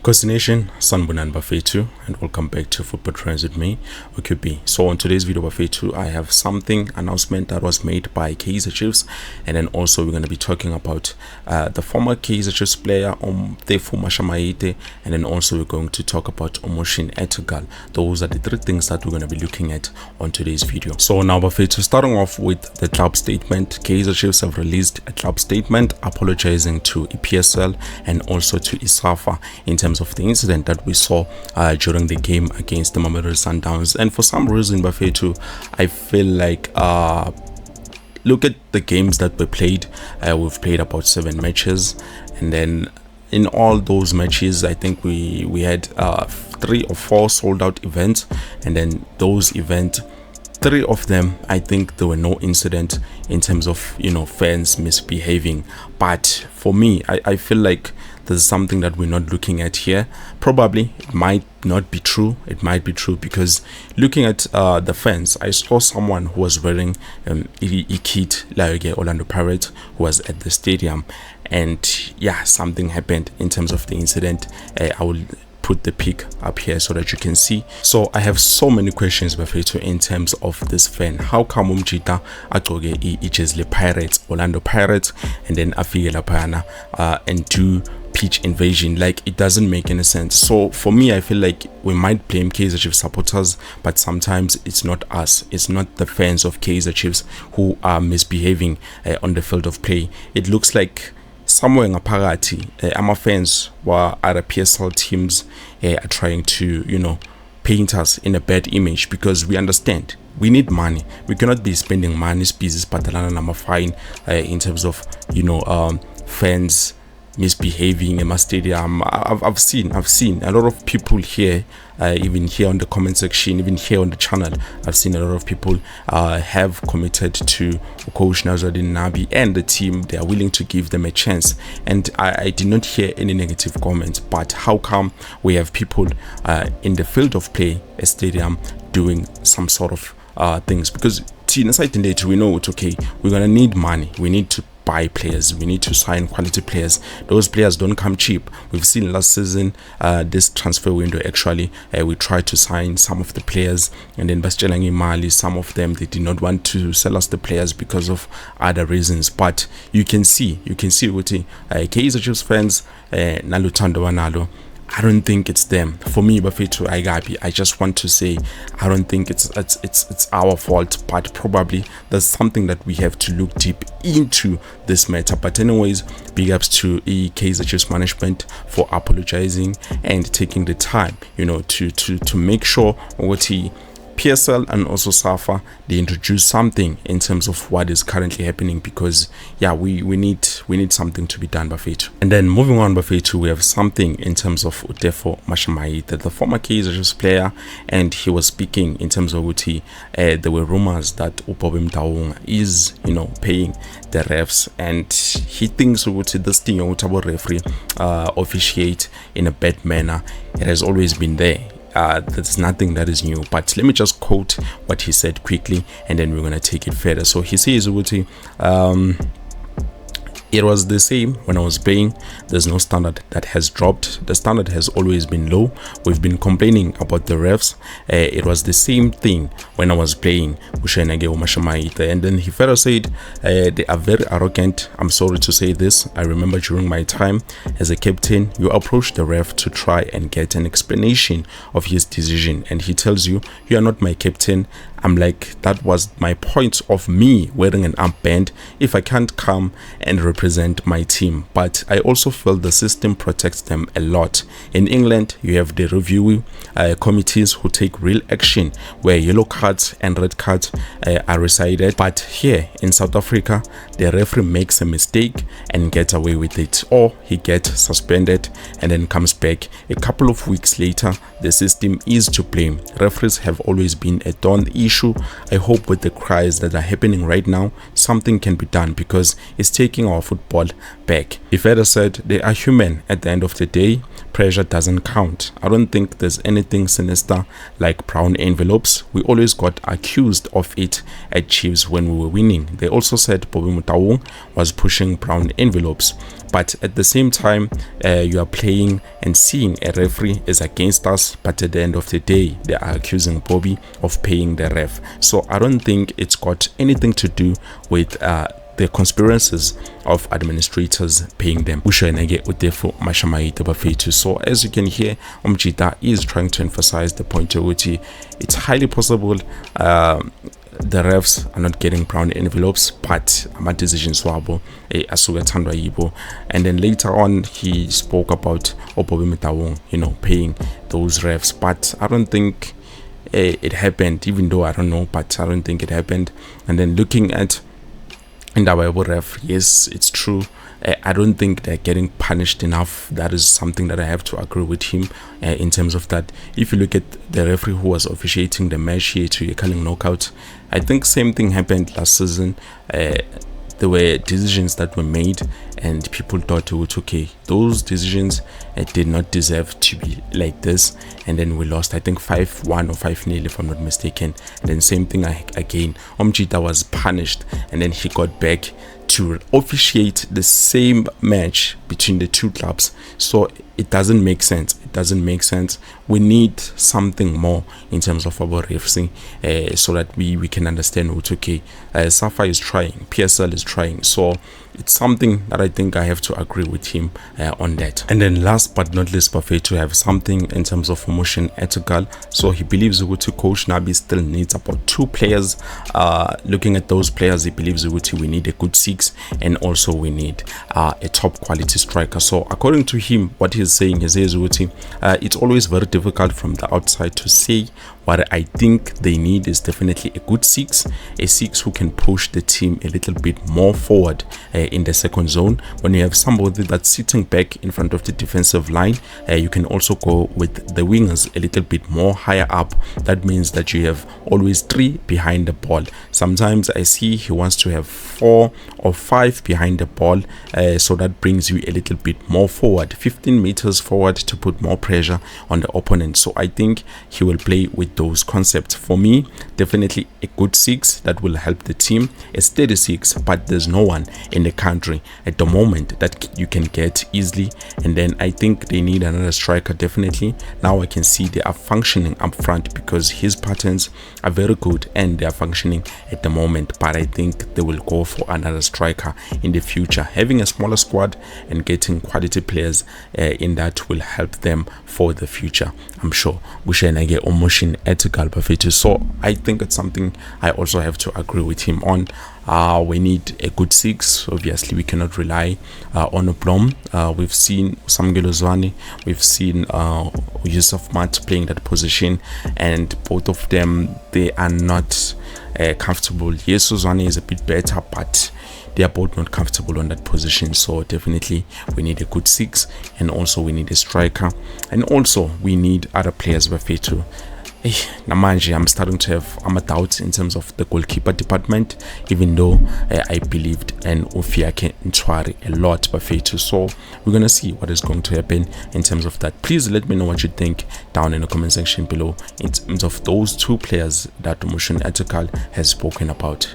Coast Nation, Sanbunan Bafetu, and welcome back to Football Trends with me, OQB. So on today's video, Bafetu, I have announcement that was made by Kaizer Chiefs, and then also we're going to be talking about the former Kaizer Chiefs player, Tefu Mashamaite, and then also we're going to talk about Mushin. Those are the three things that we're going to be looking at on today's video. So now, Bafetu, starting off with the club statement, Kaizer Chiefs have released a club statement apologizing to EPSL and also to ISAFA in terms of the incident that we saw during the game against the Mamelodi Sundowns. And for some reason, Bafetu, I feel like look at the games that we played. We've played about 7 matches, and then in all those matches I think we had 3 or 4 sold out events, and then those events, 3 of them, I think there were no incident in terms of fans misbehaving. But for me, I feel like there's something that we're not looking at here. Probably it might not be true. It might be true because looking at the fans, I saw someone who was wearing a kit like Orlando Pirates who was at the stadium, and yeah, something happened in terms of the incident. I will put the pic up here so that you can see. So I have so many questions, Bafetu, in terms of this fan. How come Umjita agoge ichezle Pirates, Orlando Pirates, and then afike lapana and do pitch invasion? Like, it doesn't make any sense. So for me, I feel like we might blame Kaizer Chiefs supporters, but sometimes it's not us, it's not the fans of Kaizer Chiefs who are misbehaving on the field of play. It looks like somewhere in Aparati, our fans were other PSL teams are trying to paint us in a bad image, because we understand we need money. We cannot be spending money species patalana nama fine in terms of fans misbehaving in my stadium. I've seen a lot of people here, even here on the comment section, even here on the channel. I've seen a lot of people have committed to Coach Nazruddin Nabi and the team. They are willing to give them a chance, and I did not hear any negative comments. But how come we have people in the field of play, a stadium, doing some sort of things? Because inside the day, we know it's okay. We're gonna need money. We need to buy players, we need to sign quality players. Those players don't come cheap. We've seen last season, this transfer window, actually we tried to sign some of the players, and then Baschelangi Mali, some of them, they did not want to sell us the players because of other reasons. But you can see with Kaizer Chiefs fans, Nalutando Wanalo, I don't think it's them. For me, Bafetu Aigabi, I just want to say I don't think it's our fault, but probably there's something that we have to look deep into this matter. But anyways, big ups to Kaizer Chiefs management for apologizing and taking the time, to make sure what PSL and also SAFA, they introduce something in terms of what is currently happening, because yeah, we need something to be done, Bafetu. And then moving on, Bafetu, we have something in terms of Tefu Mashamaite, the former Kaizer Chiefs player, and he was speaking in terms of there were rumors that Ubobim Taung is paying the refs, and he thinks this thing about referee officiate in a bad manner. It has always been there. There's nothing that is new, but let me just quote what he said quickly, and then we're gonna take it further. So he says, it was the same when I was playing. There's no standard that has dropped. The standard has always been low. We've been complaining about the refs. It was the same thing when I was playing Mushin. And then he further said, they are very arrogant. I'm sorry to say this. I remember during my time as a captain, you approach the ref to try and get an explanation of his decision, and he tells you, you are not my captain. I'm like, that was my point of me wearing an armband if I can't come and represent my team. But I also feel the system protects them a lot. In England, you have the review committees who take real action where yellow cards and red cards are resided. But here in South Africa, the referee makes a mistake and gets away with it, or he gets suspended and then comes back a couple of weeks later. The system is to blame. Referees have always been a thorn issue. I hope with the cries that are happening right now, something can be done, because it's taking our football back. He further said, they are human at the end of the day. Pressure doesn't count. I don't think there's anything sinister like brown envelopes. We always got accused of it at Chiefs when we were winning. They also said Bobby Mutaung was pushing brown envelopes, but at the same time you are playing and seeing a referee is against us, but at the end of the day they are accusing Bobby of paying the ref. So I don't think it's got anything to do with the conspiracies of administrators paying them. Tefu Mashamaite. So as you can hear, Umjita is trying to emphasize the point of which it's highly possible the refs are not getting brown envelopes, but my decisions wabo and then later on he spoke about Opobe Metawong, paying those refs, but I don't think it happened, even though I don't know, but I don't think it happened. And then looking at in the Bible ref, yes, it's true. I don't think they're getting punished enough. That is something that I have to agree with him in terms of that. If you look at the referee who was officiating the match here to Yekaling knockout, I think same thing happened last season. There were decisions that were made and people thought it was okay. Those decisions did not deserve to be like this, and then we lost, I think 5-1 or 5-0 if I'm not mistaken. And then same thing again, Omjita was punished and then he got back to officiate the same match between the two clubs. So it doesn't make sense. We need something more in terms of our refereeing, so that we can understand what's okay. Safa is trying, PSL is trying, so it's something that I think I have to agree with him on that. And then last but not least, Buffet to have something in terms of Mushin ethical. So he believes Uguti coach Nabi still needs about 2 players. Looking at those players, he believes Uguti we need a good 6, and also we need a top quality striker. So according to him, what he's saying is Uguti, it's always very difficult from the outside to say. What I think they need is definitely a good 6, a 6 who can push the team a little bit more forward in the second zone. When you have somebody that's sitting back in front of the defensive line, you can also go with the wingers a little bit more higher up. That means that you have always 3 behind the ball. Sometimes I see he wants to have 4 or 5 behind the ball, so that brings you a little bit more forward, 15 meters forward, to put more pressure on the opponent. So I think he will play with those concepts. For me, definitely a good 6 that will help the team, a steady 6, but there's no one in the country at the moment that you can get easily. And then I think they need another striker definitely. Now I can see they are functioning up front because his patterns are very good and they are functioning at the moment, but I think they will go for another striker in the future. Having a smaller squad and getting quality players in that will help them for the future, I'm sure. Mushin ethical perfect. So I think it's something I also have to agree with him on. We need a good 6. Obviously we cannot rely on a Blom. We've seen Samgelo Zwane, we've seen Yusuf Mat playing that position, and both of them, they are not comfortable. Yes, Zwane is a bit better, but they are both not comfortable on that position. So definitely we need a good 6, and also we need a striker, and also we need other players. Bafetu, Namanje, I'm starting to have a doubt in terms of the goalkeeper department, even though I believed in Ofiake Ntwari a lot, Bafetu. So we're gonna see what is going to happen in terms of that. Please let me know what you think down in the comment section below in terms of those 2 players that Mushin Ethical has spoken about.